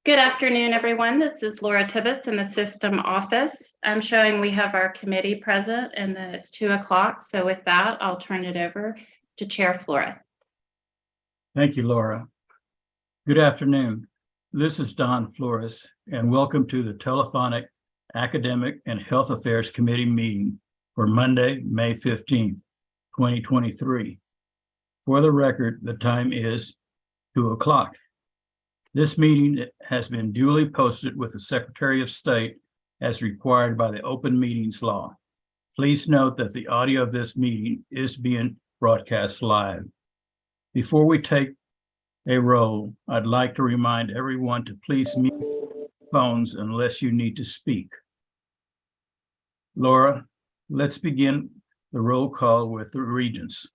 Good afternoon, everyone. This is Laura Tibbetts in the system office. I'm showing we have our committee present and that it's 2 o'clock. So with that, I'll turn it over to Chair Flores. Thank you, Laura. Good afternoon. This is Don Flores, and welcome to the telephonic Academic and Health Affairs Committee meeting for Monday, May 15th, 2023. For the record, the time is 2 o'clock. This meeting has been duly posted with the Secretary of State as required by the Open Meetings Law. Please note that the audio of this meeting is being broadcast live. Before we take a roll, I'd like to remind everyone to please mute phones unless you need to speak. Laura, let's begin the roll call with the regents.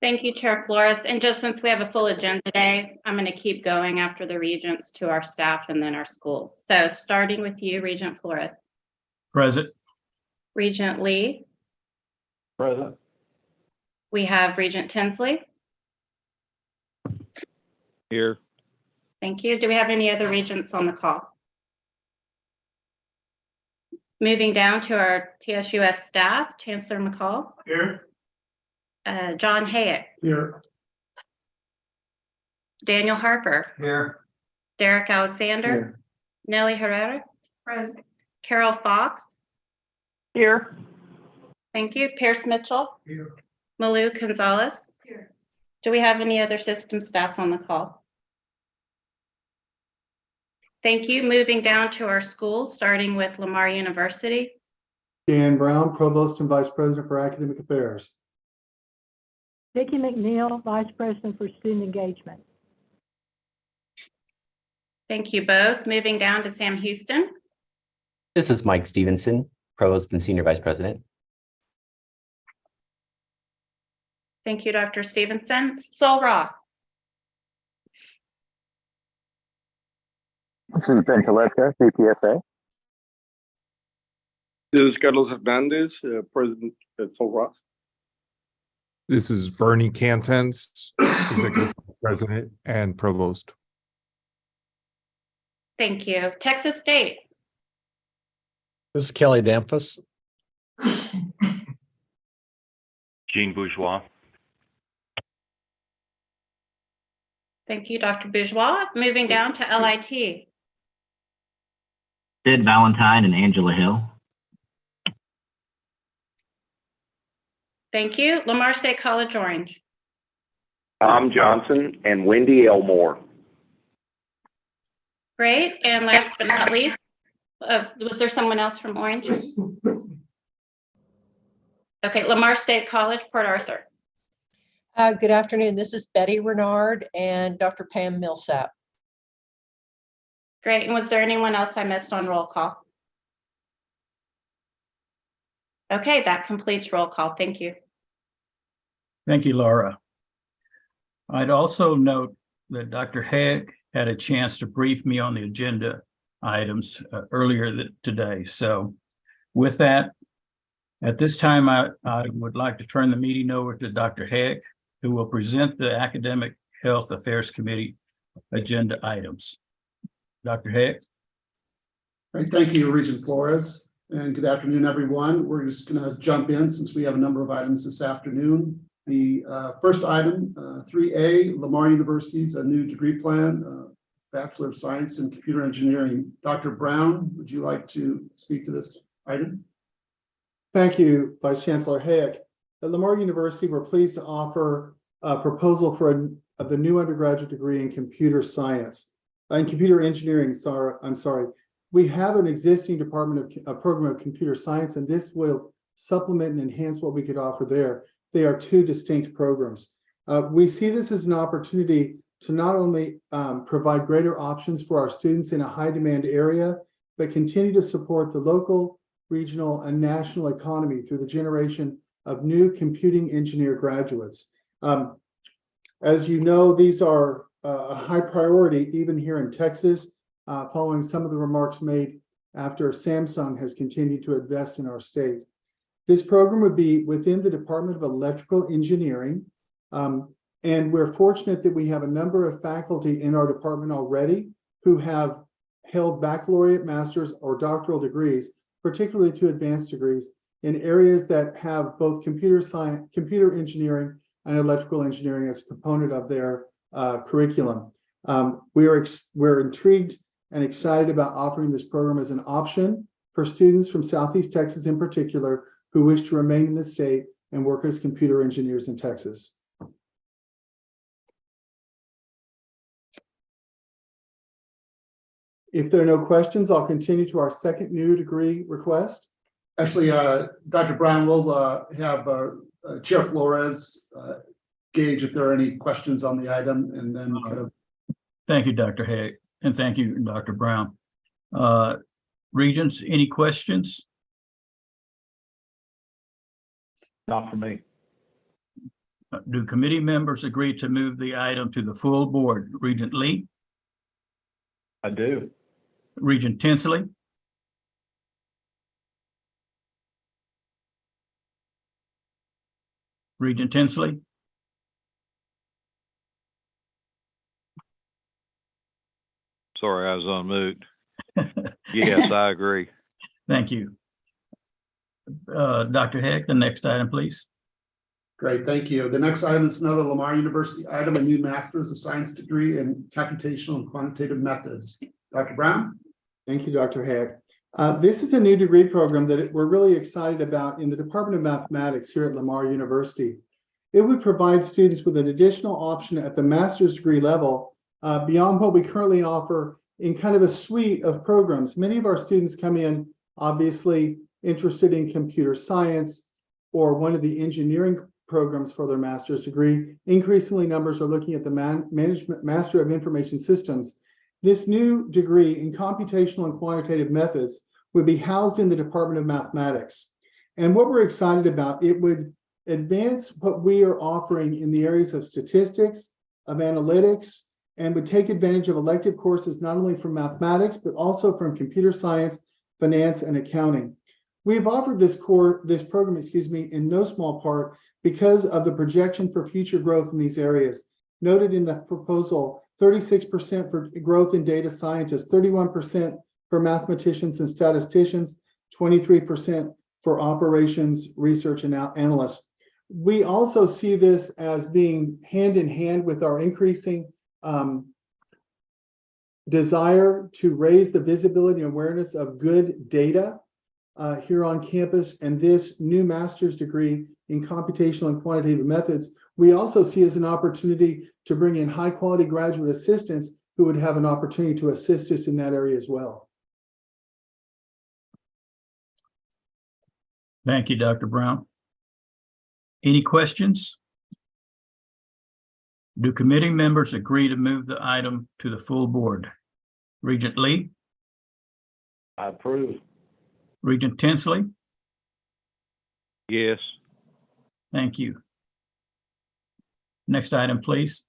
Thank you, Chair Flores. And just since we have a full agenda today, I'm going to keep going after the regents to our staff and then our schools. So starting with you, Regent Flores. Present. Regent Lee. Present. We have Regent Tinsley. Here. Thank you. Do we have any other regents on the call? Moving down to our TSUS staff, Chancellor McCall. Here. John Hayek. Here. Daniel Harper. Here. Derek Alexander. Here. Nellie Herrera. Present. Carol Fox. Here. Thank you. Pierce Mitchell. Here. Malou Gonzalez. Here. Do we have any other system staff on the call? Thank you. Moving down to our schools, starting with Lamar University. Dan Brown, Provost and Vice President for Academic Affairs. Vicki McNeil, Vice President for Student Engagement. Thank you both. Moving down to Sam Houston. This is Mike Stevenson, Provost and Senior Vice President. Thank you, Dr. Stevenson. Sol Ross. This is Ben Telesca, CPSA. This is Carlos Hernandez, President at Sol Ross. This is Bernie Cantens, Executive Vice President and Provost. Thank you. Texas State. This is Kelly Damphus. Jean Bourgeois. Thank you, Dr. Bourgeois. Moving down to LIT. Sid Valentine and Angela Hill. Thank you. Lamar State College Orange. Tom Johnson and Wendy Elmore. Great. And last but not least, was there someone else from Orange? Okay, Lamar State College, Port Arthur. Good afternoon. This is Betty Renard and Dr. Pam Millsap. Great. And was there anyone else I missed on roll call? Okay, that completes roll call. Thank you. Thank you, Laura. I'd also note that Dr. Hayek had a chance to brief me on the agenda items earlier today. So with that, at this time, I would like to turn the meeting over to Dr. Hayek, who will present the Academic Health Affairs Committee agenda items. Dr. Hayek. Right, thank you, Regent Flores, and good afternoon, everyone. We're just going to jump in since we have a number of items this afternoon. The first item, 3A, Lamar University's a new degree plan, Bachelor of Science in Computer Engineering. Dr. Brown, would you like to speak to this item? Thank you, Vice Chancellor Hayek. At Lamar University, we're pleased to offer a proposal for the new undergraduate degree in computer science, in computer engineering. We have an existing program of computer science, and this will supplement and enhance what we could offer there. They are two distinct programs. We see this as an opportunity to not only provide greater options for our students in a high demand area, but continue to support the local, regional, and national economy through the generation of new computing engineer graduates. As you know, these are a high priority even here in Texas, following some of the remarks made after Samsung has continued to invest in our state. This program would be within the Department of Electrical Engineering, and we're fortunate that we have a number of faculty in our department already who have held baccalaureate, master's, or doctoral degrees, particularly to advanced degrees, in areas that have both computer science, computer engineering, and electrical engineering as a component of their curriculum. We're intrigued and excited about offering this program as an option for students from Southeast Texas in particular who wish to remain in the state and work as computer engineers in Texas. If there are no questions, I'll continue to our second new degree request. Actually, Dr. Brown will have Chair Flores gauge if there are any questions on the item, and then kind of. Thank you, Dr. Haig, and thank you, Dr. Brown. Regents, any questions? Not for me. Do committee members agree to move the item to the full board? Regent Lee? I do. Regent Tinsley? Regent Tinsley? Sorry, I was on mute. Yes, I agree. Thank you. Dr. Heck, the next item, please. Great, thank you. The next item is another Lamar University item, a new Master's of Science degree in computational and quantitative methods. Dr. Brown? Thank you, Dr. Haig. This is a new degree program that we're really excited about in the Department of Mathematics here at Lamar University. It would provide students with an additional option at the master's degree level beyond what we currently offer in kind of a suite of programs. Many of our students come in obviously interested in computer science or one of the engineering programs for their master's degree. Increasingly, numbers are looking at the management Master of Information Systems. This new degree in computational and quantitative methods would be housed in the Department of Mathematics. And what we're excited about, it would advance what we are offering in the areas of statistics, of analytics, and would take advantage of elective courses not only from mathematics, but also from computer science, finance, and accounting. We've offered this program, in no small part because of the projection for future growth in these areas. Noted in the proposal, 36% for growth in data scientists, 31% for mathematicians and statisticians, 23% for operations, research, and analysts. We also see this as being hand in hand with our increasing desire to raise the visibility and awareness of good data here on campus, and this new master's degree in computational and quantitative methods, we also see as an opportunity to bring in high quality graduate assistants who would have an opportunity to assist us in that area as well. Thank you, Dr. Brown. Any questions? Do committee members agree to move the item to the full board? Regent Lee? I approve. Regent Tinsley? Yes. Thank you. Next item, please.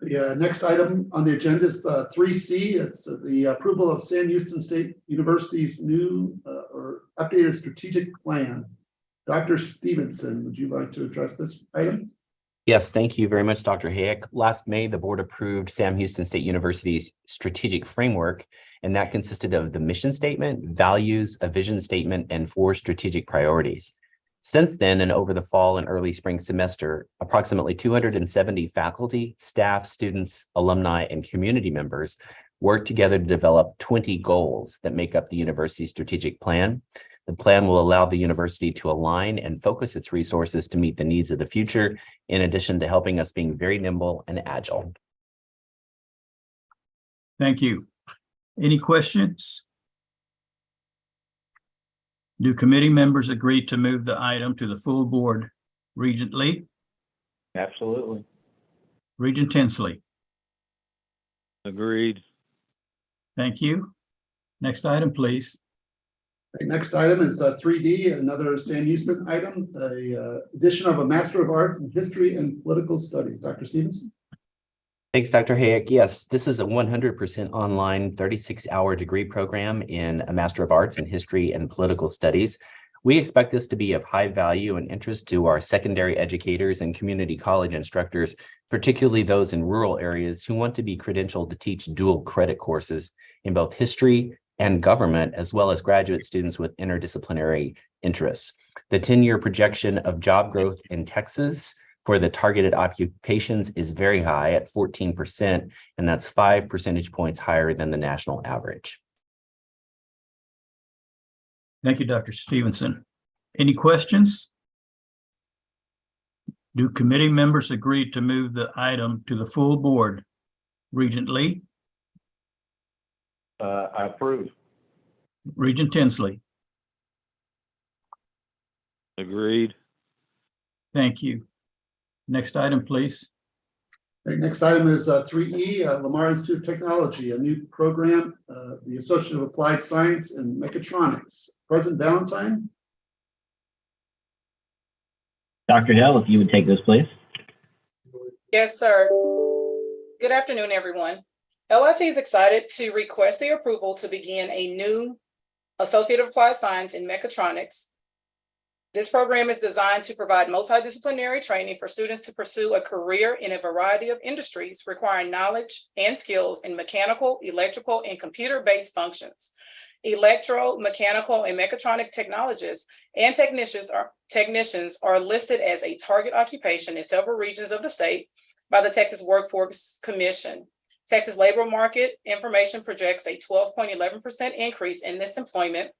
The next item on the agenda is 3C. It's the approval of Sam Houston State University's new or updated strategic plan. Dr. Stevenson, would you like to address this item? Yes, thank you very much, Dr. Hayek. Last May, the board approved Sam Houston State University's strategic framework, and that consisted of the mission statement, values, a vision statement, and 4 strategic priorities. Since then, and over the fall and early spring semester, approximately 270 faculty, staff, students, alumni, and community members worked together to develop 20 goals that make up the university's strategic plan. The plan will allow the university to align and focus its resources to meet the needs of the future, in addition to helping us being very nimble and agile. Thank you. Any questions? Do committee members agree to move the item to the full board? Regent Lee? Absolutely. Regent Tinsley? Agreed. Thank you. Next item, please. The next item is 3D, another Sam Houston item, the addition of a Master of Arts in History and Political Studies. Dr. Stevenson? Thanks, Dr. Hayek. Yes, this is a 100% online 36-hour degree program in a Master of Arts in History and Political Studies. We expect this to be of high value and interest to our secondary educators and community college instructors, particularly those in rural areas who want to be credentialed to teach dual credit courses in both history and government, as well as graduate students with interdisciplinary interests. The 10-year projection of job growth in Texas for the targeted occupations is very high at 14%, and that's 5 percentage points higher than the national average. Thank you, Dr. Stevenson. Any questions? Do committee members agree to move the item to the full board? Regent Lee, I approve. Regent Tinsley, Agreed. thank you. Next item, please. All right, next item is 3E, Lamar Institute of Technology, a new program, the Associate of Applied Science and Mechatronics. President Valentine? Dr. Hill, if you would take this, please. Yes, sir. Good afternoon, everyone. LIT is excited to request the approval to begin a new Associate of Applied Science in Mechatronics. This program is designed to provide multidisciplinary training for students to pursue a career in a variety of industries requiring knowledge and skills in mechanical, electrical, and computer-based functions. Electro, mechanical, and mechatronic technologists and technicians are listed as a target occupation in several regions of the state by the Texas Workforce Commission. Texas labor market information projects a 12.11% increase in this employment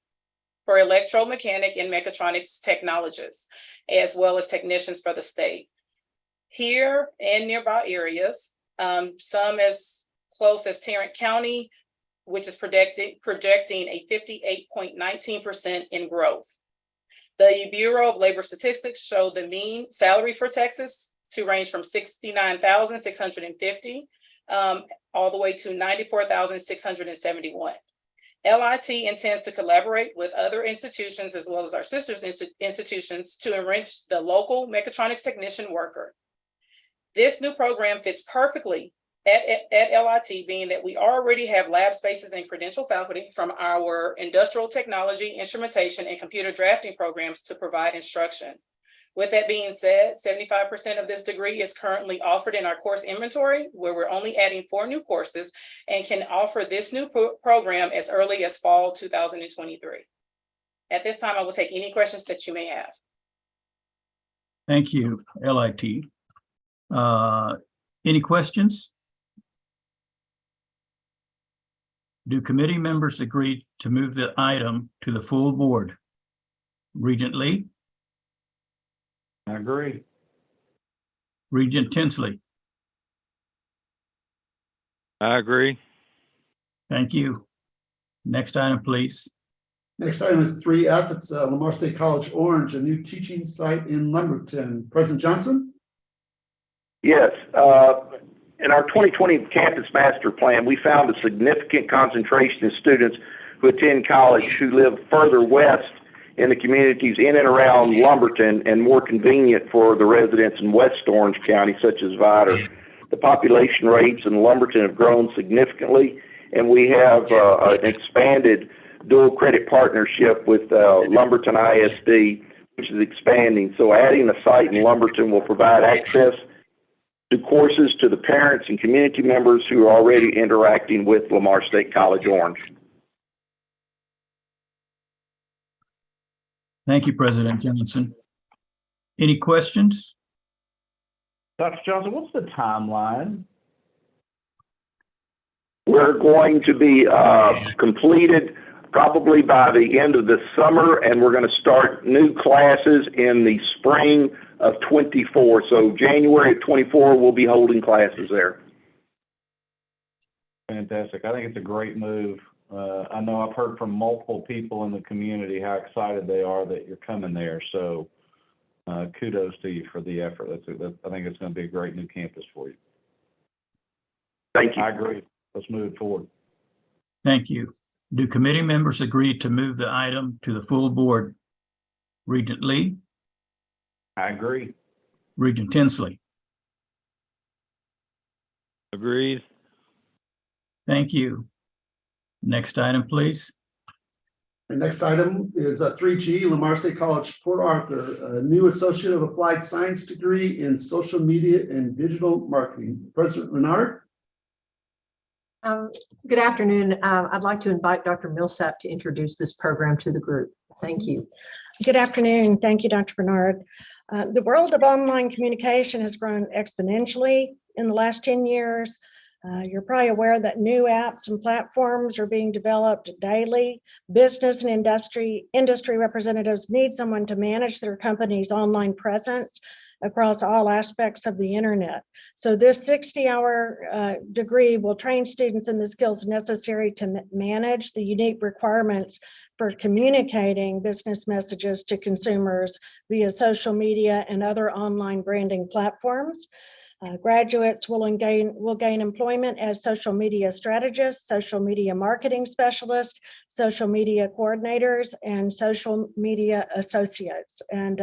for electromechanic and mechatronics technologists, as well as technicians for the state. Here and nearby areas, some as close as Tarrant County, which is projecting a 58.19% in growth. The Bureau of Labor Statistics showed the mean salary for Texas to range from $69,650 all the way to $94,671. LIT intends to collaborate with other institutions as well as our sisters institutions to enrich the local mechatronics technician worker. This new program fits perfectly at LIT, being that we already have lab spaces and credential faculty from our industrial technology, instrumentation, and computer drafting programs to provide instruction. With that being said, 75% of this degree is currently offered in our course inventory, where we're only adding 4 new courses and can offer this new program as early as fall 2023. At this time, I will take any questions that you may have. Thank you, LIT. Any questions? Do committee members agree to move the item to the full board? Regent Lee, I agree. Regent Tinsley, I agree. thank you. Next item, please. Next item is 3F. It's Lamar State College Orange, a new teaching site in Lumberton. President Johnson? Yes. In our 2020 campus master plan, we found a significant concentration of students who attend college who live further west in the communities in and around Lumberton and more convenient for the residents in West Orange County, such as Vidor. The population rates in Lumberton have grown significantly, and we have an expanded dual credit partnership with Lumberton ISD, which is expanding. So adding a site in Lumberton will provide access to courses to the parents and community members who are already interacting with Lamar State College Orange. Thank you, President Johnson. Any questions? Dr. Johnson, what's the timeline? We're going to be completed probably by the end of the summer, and we're going to start new classes in the spring of 24. So January of 24, we'll be holding classes there. Fantastic. I think it's a great move. I know I've heard from multiple people in the community how excited they are that you're coming there. So kudos to you for the effort. I think it's going to be a great new campus for you. Thank you. I agree. Let's move forward. Thank you. Do committee members agree to move the item to the full board? Regent Lee, I agree. Regent Tinsley, Agreed. thank you. Next item, please. The next item is 3G, Lamar State College, Port Arthur, a new Associate of Applied Science degree in Social Media and Digital Marketing. President Renard? Good afternoon. I'd like to invite Dr. Millsap to introduce this program to the group. Thank you. Good afternoon. Thank you, Dr. Bernard. The world of online communication has grown exponentially in the last 10 years. You're probably aware that new apps and platforms are being developed daily. Business and industry representatives need someone to manage their company's online presence across all aspects of the internet. So this 60-hour degree will train students in the skills necessary to manage the unique requirements for communicating business messages to consumers via social media and other online branding platforms. Graduates will gain employment as social media strategists, social media marketing specialists, social media coordinators, and social media associates. And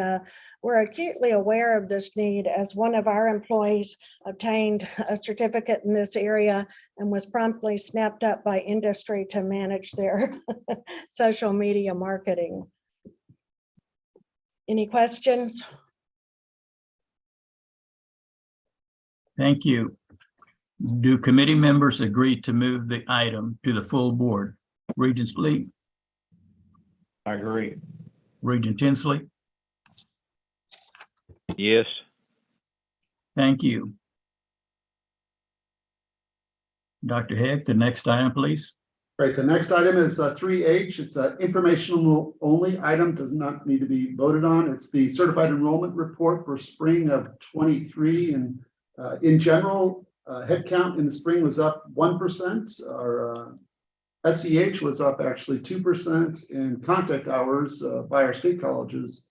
we're acutely aware of this need, as one of our employees obtained a certificate in this area and was promptly snapped up by industry to manage their social media marketing. Any questions? Thank you. Do committee members agree to move the item to the full board? Regent Lee? I agree. Regent Tinsley? Yes. Thank you. Dr. Heck, the next item, please. Right, the next item is 3H. It's an informational only item, does not need to be voted on. It's the certified enrollment report for spring of 23. And in general, headcount in the spring was up 1%. Our SEH was up actually 2%, and contact hours by our state colleges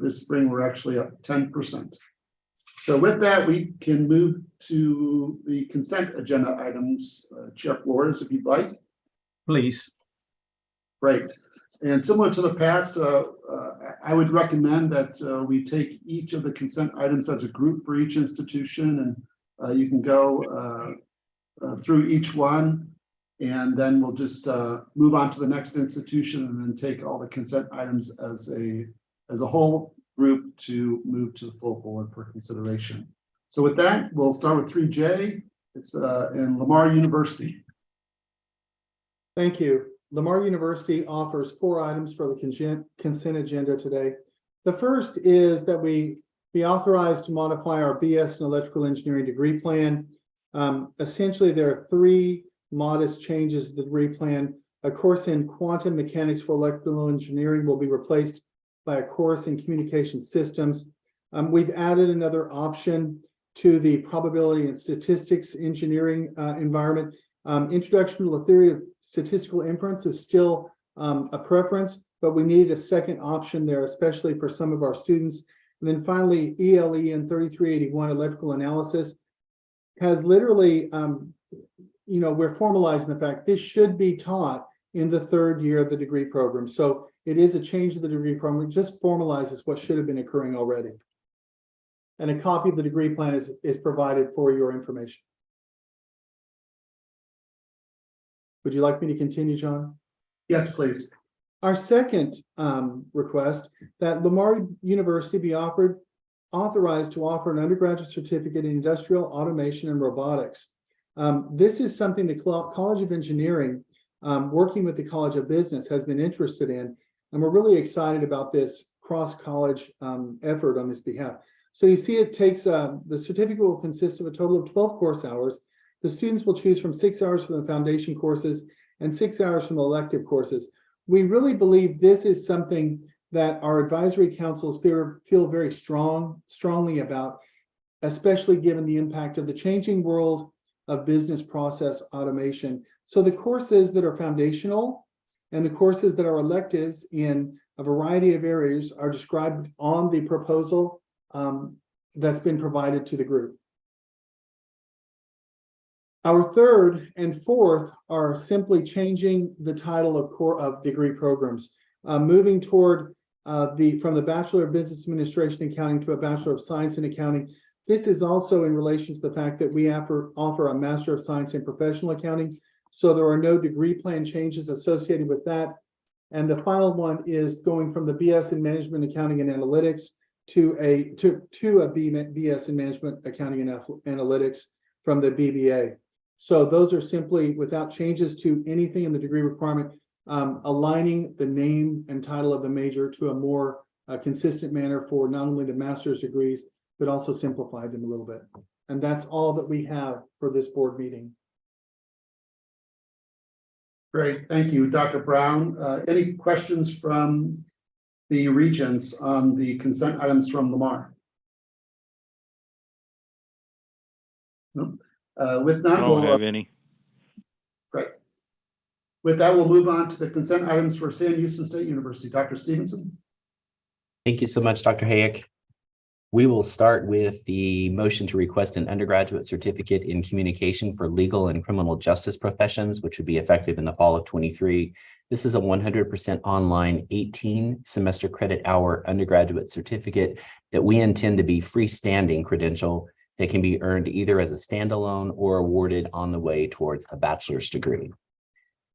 this spring were actually up 10%. So with that, we can move to the consent agenda items. Chair Flores, if you'd like. Please. Great. And similar to the past, I would recommend that we take each of the consent items as a group for each institution, and you can go through each one, and then we'll just move on to the next institution and then take all the consent items as a whole group to move to the full board for consideration. So with that, we'll start with 3J. It's in Lamar University. Thank you. Lamar University offers 4 items for the consent agenda today. The first is that we be authorized to modify our BS in electrical engineering degree plan. Essentially, there are 3 modest changes to the degree plan. A course in quantum mechanics for electrical engineering will be replaced by a course in communication systems. We've added another option to the probability and statistics engineering environment. Introduction to the theory of statistical inference is still a preference, but we needed a second option there, especially for some of our students. And then finally, ELE in 3381 electrical analysis has literally, we're formalizing the fact this should be taught in the 3rd year of the degree program. So it is a change of the degree program. It just formalizes what should have been occurring already. And a copy of the degree plan is provided for your information. Would you like me to continue, John? Yes, please. Our second request that Lamar University be authorized to offer an undergraduate certificate in industrial automation and robotics. This is something the College of Engineering, working with the College of Business, has been interested in, and we're really excited about this cross-college effort on this behalf. So you see, it takes the certificate will consist of a total of 12 course hours. The students will choose from 6 hours from the foundation courses and 6 hours from the elective courses. We really believe this is something that our advisory councils feel very strongly about, especially given the impact of the changing world of business process automation. So the courses that are foundational and the courses that are electives in a variety of areas are described on the proposal that's been provided to the group. Our third and fourth are simply changing the title of degree programs, moving toward from the Bachelor of Business Administration Accounting to a Bachelor of Science in Accounting. This is also in relation to the fact that we offer a Master of Science in Professional Accounting. So there are no degree plan changes associated with that. And the final one is going from the BS in Management, Accounting, and Analytics to a BS in Management, Accounting, and Analytics from the BBA. So those are simply, without changes to anything in the degree requirement, aligning the name and title of the major to a more consistent manner for not only the master's degrees, but also simplified them a little bit. And that's all that we have for this board meeting. Great, thank you, Dr. Brown. Any questions from the regents on the consent items from Lamar? Nope. With I that, don't have any. Great. With that, we'll move on to the consent items for Sam Houston State University. Dr. Stevenson. Thank you so much, Dr. Hayek. We will start with the motion to request an undergraduate certificate in communication for legal and criminal justice professions, which would be effective in the fall of 23. This is a 100% online 18 semester credit hour undergraduate certificate that we intend to be freestanding credential that can be earned either as a standalone or awarded on the way towards a bachelor's degree.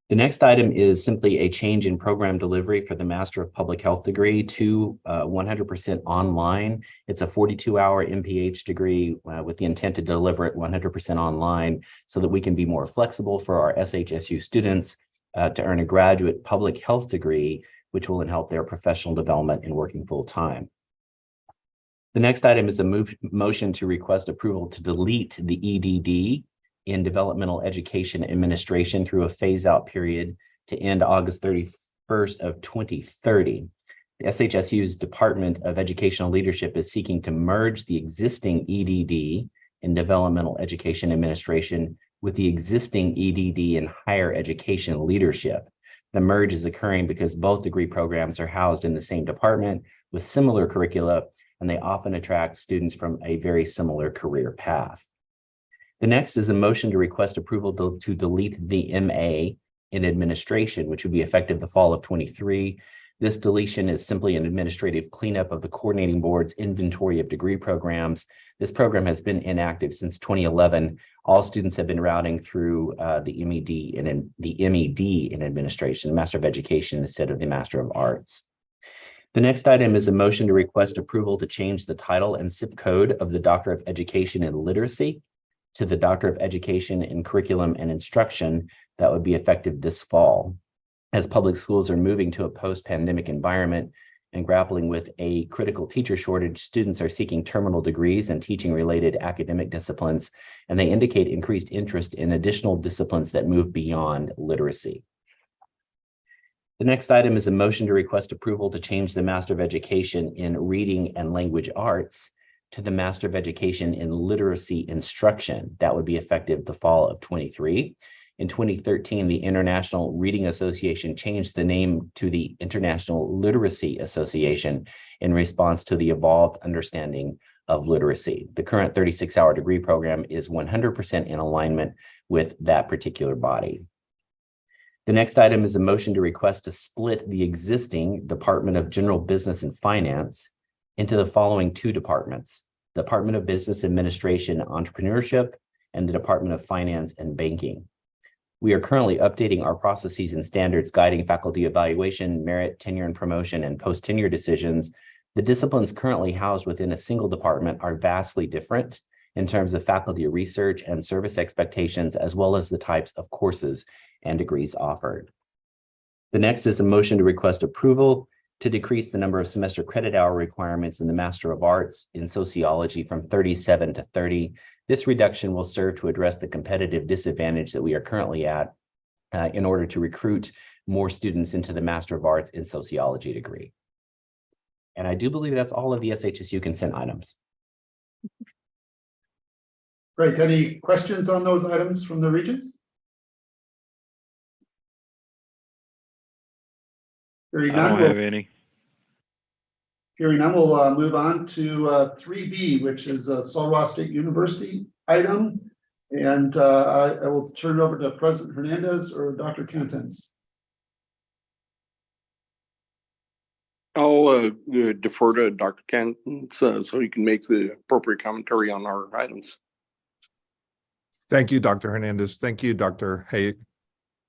The next item is simply a change in program delivery for the Master of Public Health degree to 100% online. It's a 42-hour MPH degree with the intent to deliver it 100% online so that we can be more flexible for our SHSU students to earn a graduate public health degree, which will help their professional development in working full-time. The next item is a motion to request approval to delete the EDD in developmental education administration through a phase-out period to end August 31st of 2030. The SHSU's Department of Educational Leadership is seeking to merge the existing EDD in developmental education administration with the existing EDD in higher education leadership. The merge is occurring because both degree programs are housed in the same department with similar curricula, and they often attract students from a very similar career path. The next is a motion to request approval to delete the MA in administration, which would be effective the fall of 23. This deletion is simply an administrative cleanup of the coordinating board's inventory of degree programs. This program has been inactive since 2011. All students have been routing through the MED in administration, Master of Education, instead of the Master of Arts. The next item is a motion to request approval to change the title and zip code of the Doctor of Education in Literacy to the Doctor of Education in Curriculum and Instruction that would be effective this fall. As public schools are moving to a post-pandemic environment and grappling with a critical teacher shortage, students are seeking terminal degrees and teaching-related academic disciplines, and they indicate increased interest in additional disciplines that move beyond literacy. The next item is a motion to request approval to change the Master of Education in Reading and Language Arts to the Master of Education in Literacy Instruction. That would be effective the fall of 23. In 2013, the International Reading Association changed the name to the International Literacy Association in response to the evolved understanding of literacy. The current 36-hour degree program is 100% in alignment with that particular body. The next item is a motion to request to split the existing Department of General Business and Finance into the following two departments: Department of Business Administration, Entrepreneurship, and the Department of Finance and Banking. We are currently updating our processes and standards guiding faculty evaluation, merit, tenure and promotion, and post-tenure decisions. The disciplines currently housed within a single department are vastly different in terms of faculty research and service expectations, as well as the types of courses and degrees offered. The next is a motion to request approval to decrease the number of semester credit hour requirements in the Master of Arts in Sociology from 37 to 30. This reduction will serve to address the competitive disadvantage that we are currently at in order to recruit more students into the Master of Arts in Sociology degree. And I do believe that's all of the SHSU consent items. Great. Any questions on those items from the regents? Hearing I none, don't have any. We'll move on to 3B, which is a Sul Ross State University item. And I will turn it over to President Hernandez or Dr. Cantens. I'll defer to Dr. Cantens so he can make the appropriate commentary on our items. Thank you, Dr. Hernandez. Thank you, Dr. Hayek.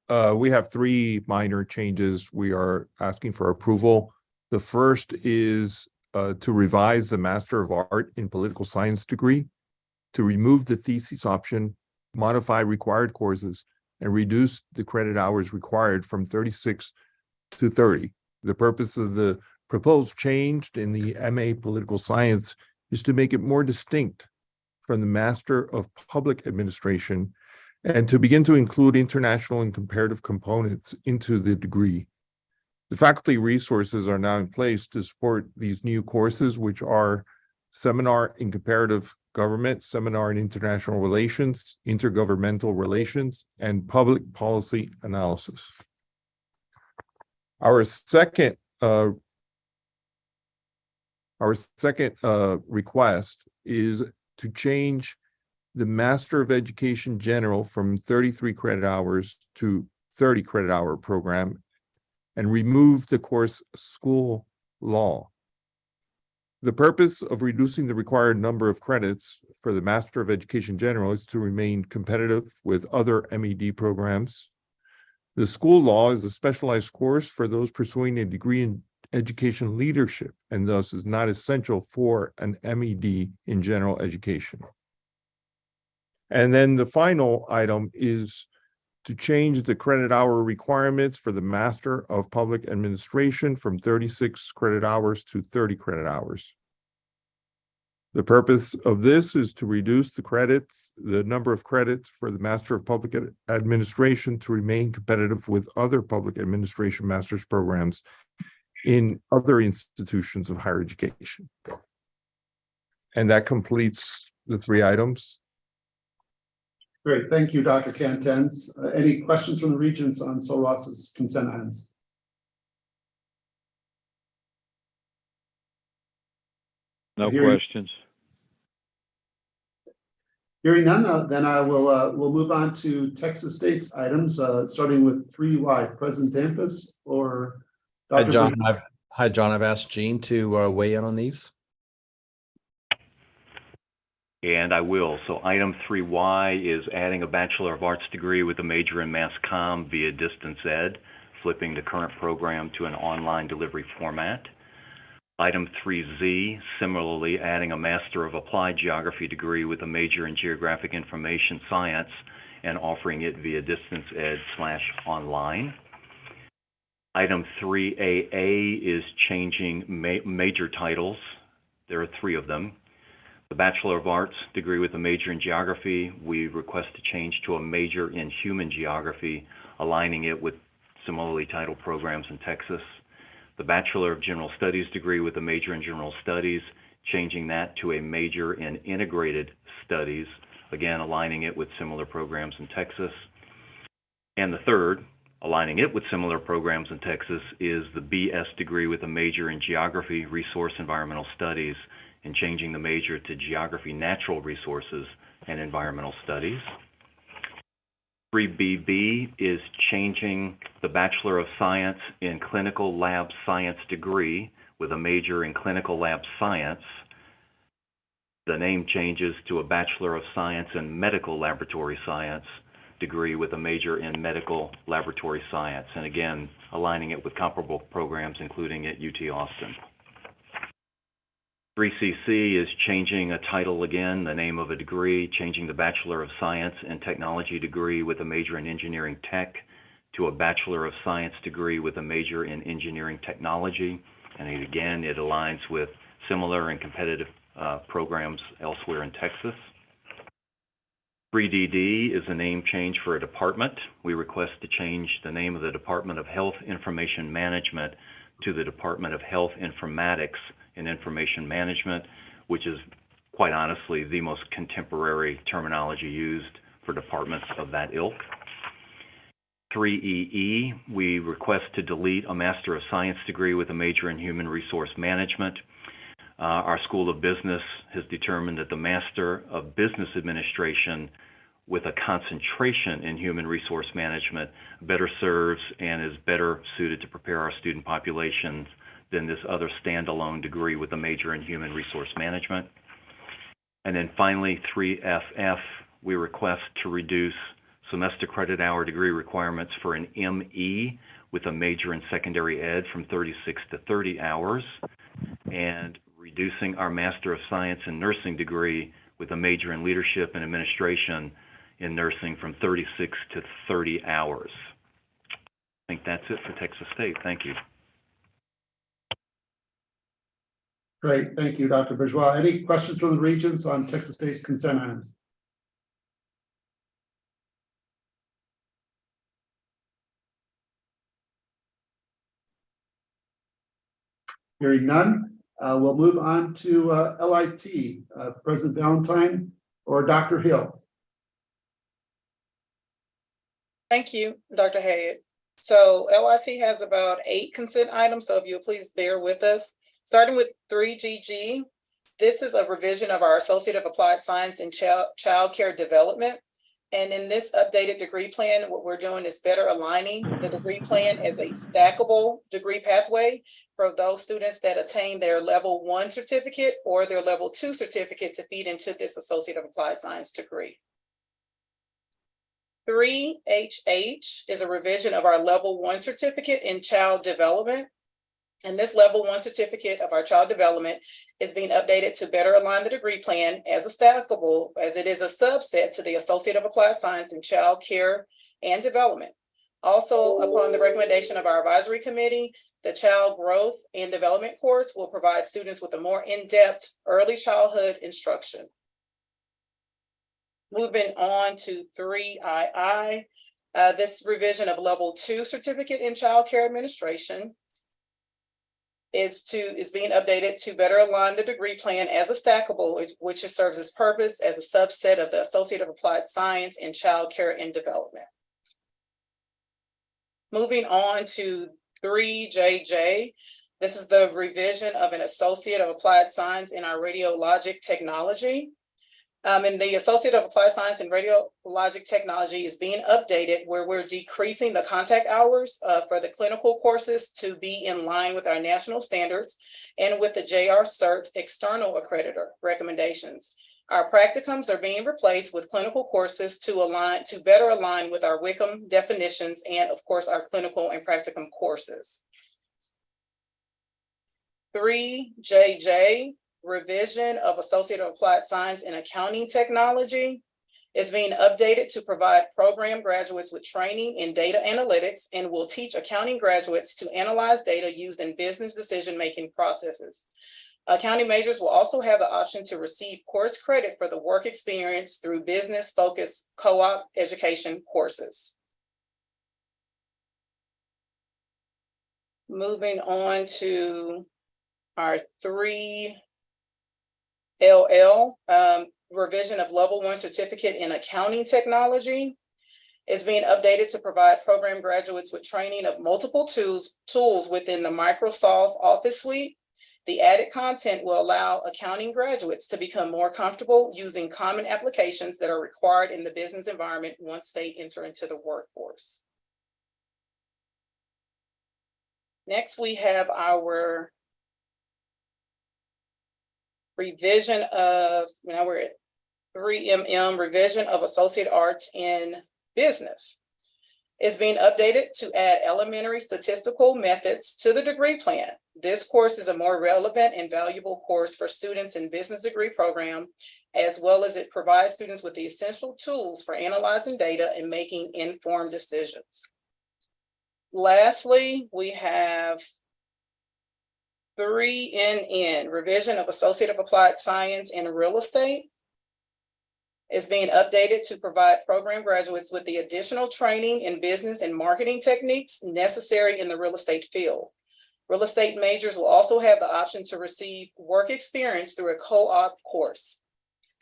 we have three minor changes we are asking for approval. The first is to revise the Master of Art in Political Science degree, to remove the thesis option, modify required courses, and reduce the credit hours required from 36 to 30. The purpose of the proposed change in the MA Political Science is to make it more distinct from the Master of Public Administration and to begin to include international and comparative components into the degree. The faculty resources are now in place to support these new courses, which are Seminar in Comparative Government, Seminar in International Relations, Intergovernmental Relations, and Public Policy Analysis. Our second request is to change the Master of Education General from 33 credit hours to 30 credit hour program and remove the course School Law. The purpose of reducing the required number of credits for the Master of Education General is to remain competitive with other MED programs. The School Law is a specialized course for those pursuing a degree in education leadership and thus is not essential for an MED in general education. And then the final item is to change the credit hour requirements for the Master of Public Administration from 36 credit hours to 30 credit hours. The purpose of this is to reduce the number of credits for the Master of Public Administration to remain competitive with other public administration master's programs in other institutions of higher education. And that completes the three items. Great, thank you, Dr. Cantens. Any questions from the regents on Solross's consent items? No questions. Hearing none, then I will we'll move on to Texas State's items, starting with 3Y. President Dampus or Dr. Hi, John. I've asked Jean to weigh in on these. And I will. So item 3Y is adding a Bachelor of Arts degree with a major in Mass Comm via distance ed, flipping the current program to an online delivery format. Item 3Z, similarly adding a Master of Applied Geography degree with a major in Geographic Information Science and offering it via distance ed/online. Item 3AA is changing major titles. There are three of them. The Bachelor of Arts degree with a major in Geography, we request to change to a major in Human Geography, aligning it with similarly titled programs in Texas. The Bachelor of General Studies degree with a major in General Studies, changing that to a major in Integrated Studies, again aligning it with similar programs in Texas. And the third, aligning it with similar programs in Texas, is the BS degree with a major in Geography, Resource Environmental Studies, and changing the major to Geography, Natural Resources, and Environmental Studies. 3BB is changing the Bachelor of Science in Clinical Lab Science degree with a major in Clinical Lab Science. The name changes to a Bachelor of Science in Medical Laboratory Science degree with a major in Medical Laboratory Science, and again, aligning it with comparable programs, including at UT Austin. 3CC is changing a title again, the name of a degree, changing the Bachelor of Science in Technology degree with a major in Engineering Tech to a Bachelor of Science degree with a major in Engineering Technology. And again, it aligns with similar and competitive programs elsewhere in Texas. 3DD is a name change for a department. We request to change the name of the Department of Health Information Management to the Department of Health Informatics and Information Management, which is quite honestly the most contemporary terminology used for departments of that ilk. 3EE, we request to delete a Master of Science degree with a major in Human Resource Management. Our School of Business has determined that the Master of Business Administration with a concentration in Human Resource Management better serves and is better suited to prepare our student populations than this other standalone degree with a major in Human Resource Management. And then finally, 3FF, we request to reduce semester credit hour degree requirements for an ME with a major in secondary ed from 36 to 30 hours, and reducing our Master of Science in Nursing degree with a major in leadership and administration in nursing from 36 to 30 hours. I think that's it for Texas State. Thank you. Great, thank you, Dr. Bourgeois. Any questions from the regents on Texas State's consent items? Hearing none, we'll move on to LIT, President Valentine or Dr. Hill. Thank you, Dr. Hayek. So LIT has about 8 consent items, so if you'll please bear with us. Starting with 3GG, this is a revision of our Associate of Applied Science in Child Care Development. And in this updated degree plan, what we're doing is better aligning the degree plan as a stackable degree pathway for those students that attain their level 1 certificate or their level 2 certificate to feed into this Associate of Applied Science degree. 3HH is a revision of our level 1 certificate in child development. And this level 1 certificate of our child development is being updated to better align the degree plan as a stackable, as it is a subset to the Associate of Applied Science in Child Care and Development. Also, upon the recommendation of our advisory committee, the Child Growth and Development course will provide students with a more in-depth early childhood instruction. Moving on to 3II, this revision of level 2 certificate in child care administration is being updated to better align the degree plan as a stackable, which serves its purpose as a subset of the Associate of Applied Science in Child Care and Development. Moving on to 3JJ, this is the revision of an Associate of Applied Science in our radiologic technology. And the Associate of Applied Science in Radiologic Technology is being updated where we're decreasing the contact hours for the clinical courses to be in line with our national standards and with the JR CERT external accreditor recommendations. Our practicums are being replaced with clinical courses to better align with our WICM definitions and of course our clinical and practicum courses. 3JJ, revision of Associate of Applied Science in Accounting Technology is being updated to provide program graduates with training in data analytics and will teach accounting graduates to analyze data used in business decision-making processes. Accounting majors will also have the option to receive course credit for the work experience through business-focused co-op education courses. Moving on to our 3LL, revision of level 1 certificate in accounting technology is being updated to provide program graduates with training of multiple tools within the Microsoft Office suite. The added content will allow accounting graduates to become more comfortable using common applications that are required in the business environment once they enter into the workforce. Next, we have our revision of, now we're at 3MM, revision of Associate Arts in Business. Is being updated to add elementary statistical methods to the degree plan. This course is a more relevant and valuable course for students in business degree program, as well as it provides students with the essential tools for analyzing data and making informed decisions. Lastly, we have 3NN, revision of Associate of Applied Science in Real Estate, is being updated to provide program graduates with the additional training in business and marketing techniques necessary in the real estate field. Real estate majors will also have the option to receive work experience through a co-op course.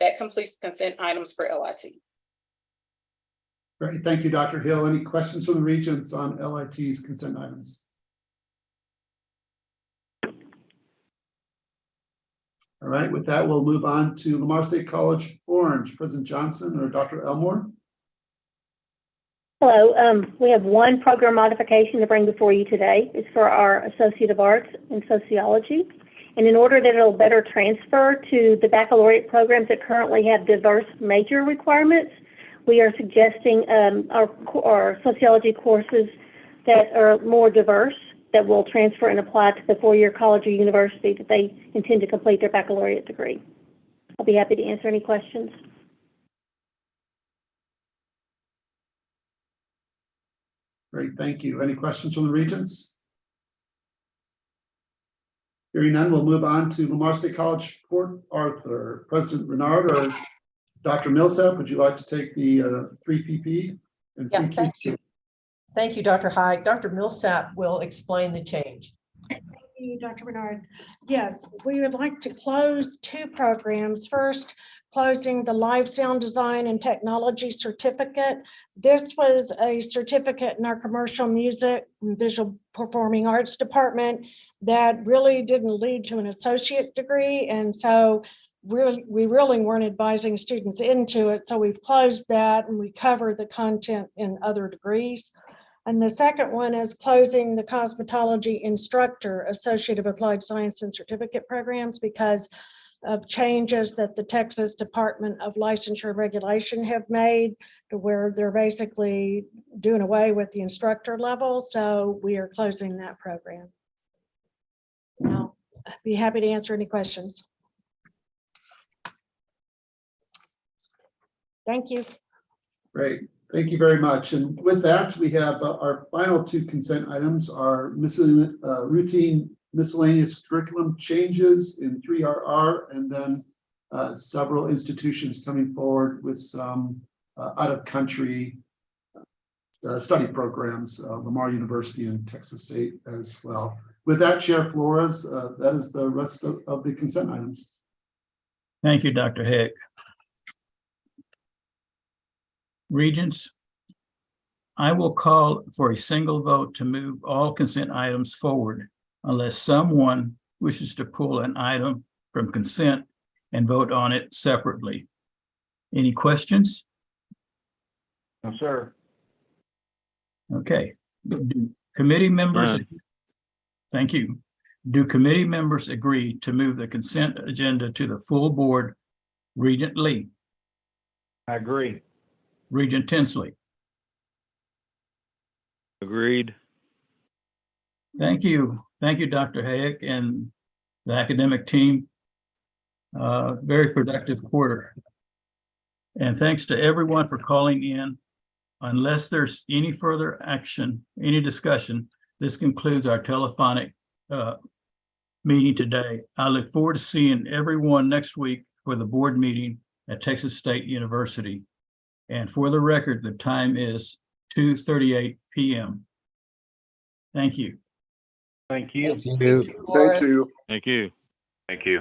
That completes consent items for LIT. Great, thank you, Dr. Hill. Any questions from the regents on LIT's consent items? All right, with that, we'll move on to Lamar State College Orange, President Johnson or Dr. Elmore. Hello, we have one program modification to bring before you today. It's for our Associate of Arts in Sociology. And in order that it'll better transfer to the baccalaureate programs that currently have diverse major requirements, We are suggesting our sociology courses that are more diverse, that will transfer and apply to the four-year college or university that they intend to complete their baccalaureate degree. I'll be happy to answer any questions. Great, thank you. Any questions from the regents? Hearing none, we'll move on to Lamar State College Port Arthur. President Renard or Dr. Millsap, would you like to take the 3PP? And Yeah, 3Q? thank you. Thank you, Dr. Hyde. Dr. Millsap will explain the change. Thank you, Dr. Bernard. Yes, we would like to close two programs. First, closing the Live Sound Design and Technology Certificate. This was a certificate in our commercial music and visual performing arts department that really didn't lead to an associate degree. And so we really weren't advising students into it. So we've closed that and we cover the content in other degrees. And the second one is closing the cosmetology instructor Associate of Applied Science and Certificate programs because of changes that the Texas Department of Licensure and Regulation have made to where they're basically doing away with the instructor level. So we are closing that program. I'll be happy to answer any questions. Thank you. Great, thank you very much. And with that, we have our final two consent items are routine miscellaneous curriculum changes in 3RR, and then several institutions coming forward with some out-of-country study programs, Lamar University and Texas State as well. With that, Chair Flores, that is the rest of the consent items. Thank you, Dr. Heck. Regents, I will call for a single vote to move all consent items forward unless someone wishes to pull an item from consent and vote on it separately. Any questions? No, sir. Okay. Do committee members, thank you. Do committee members agree to move the consent agenda to the full board? Regent Lee. I agree. Regent Tinsley. Agreed. Thank you. Thank you, Dr. Hayek and the academic team. Very productive quarter. And thanks to everyone for calling in. Unless there's any further action, any discussion, this concludes our telephonic meeting today. I look forward to seeing everyone next week for the board meeting at Texas State University. And for the record, the time is 2:38 p.m. Thank you. Thank you. Thank you. Thank you. Thank you.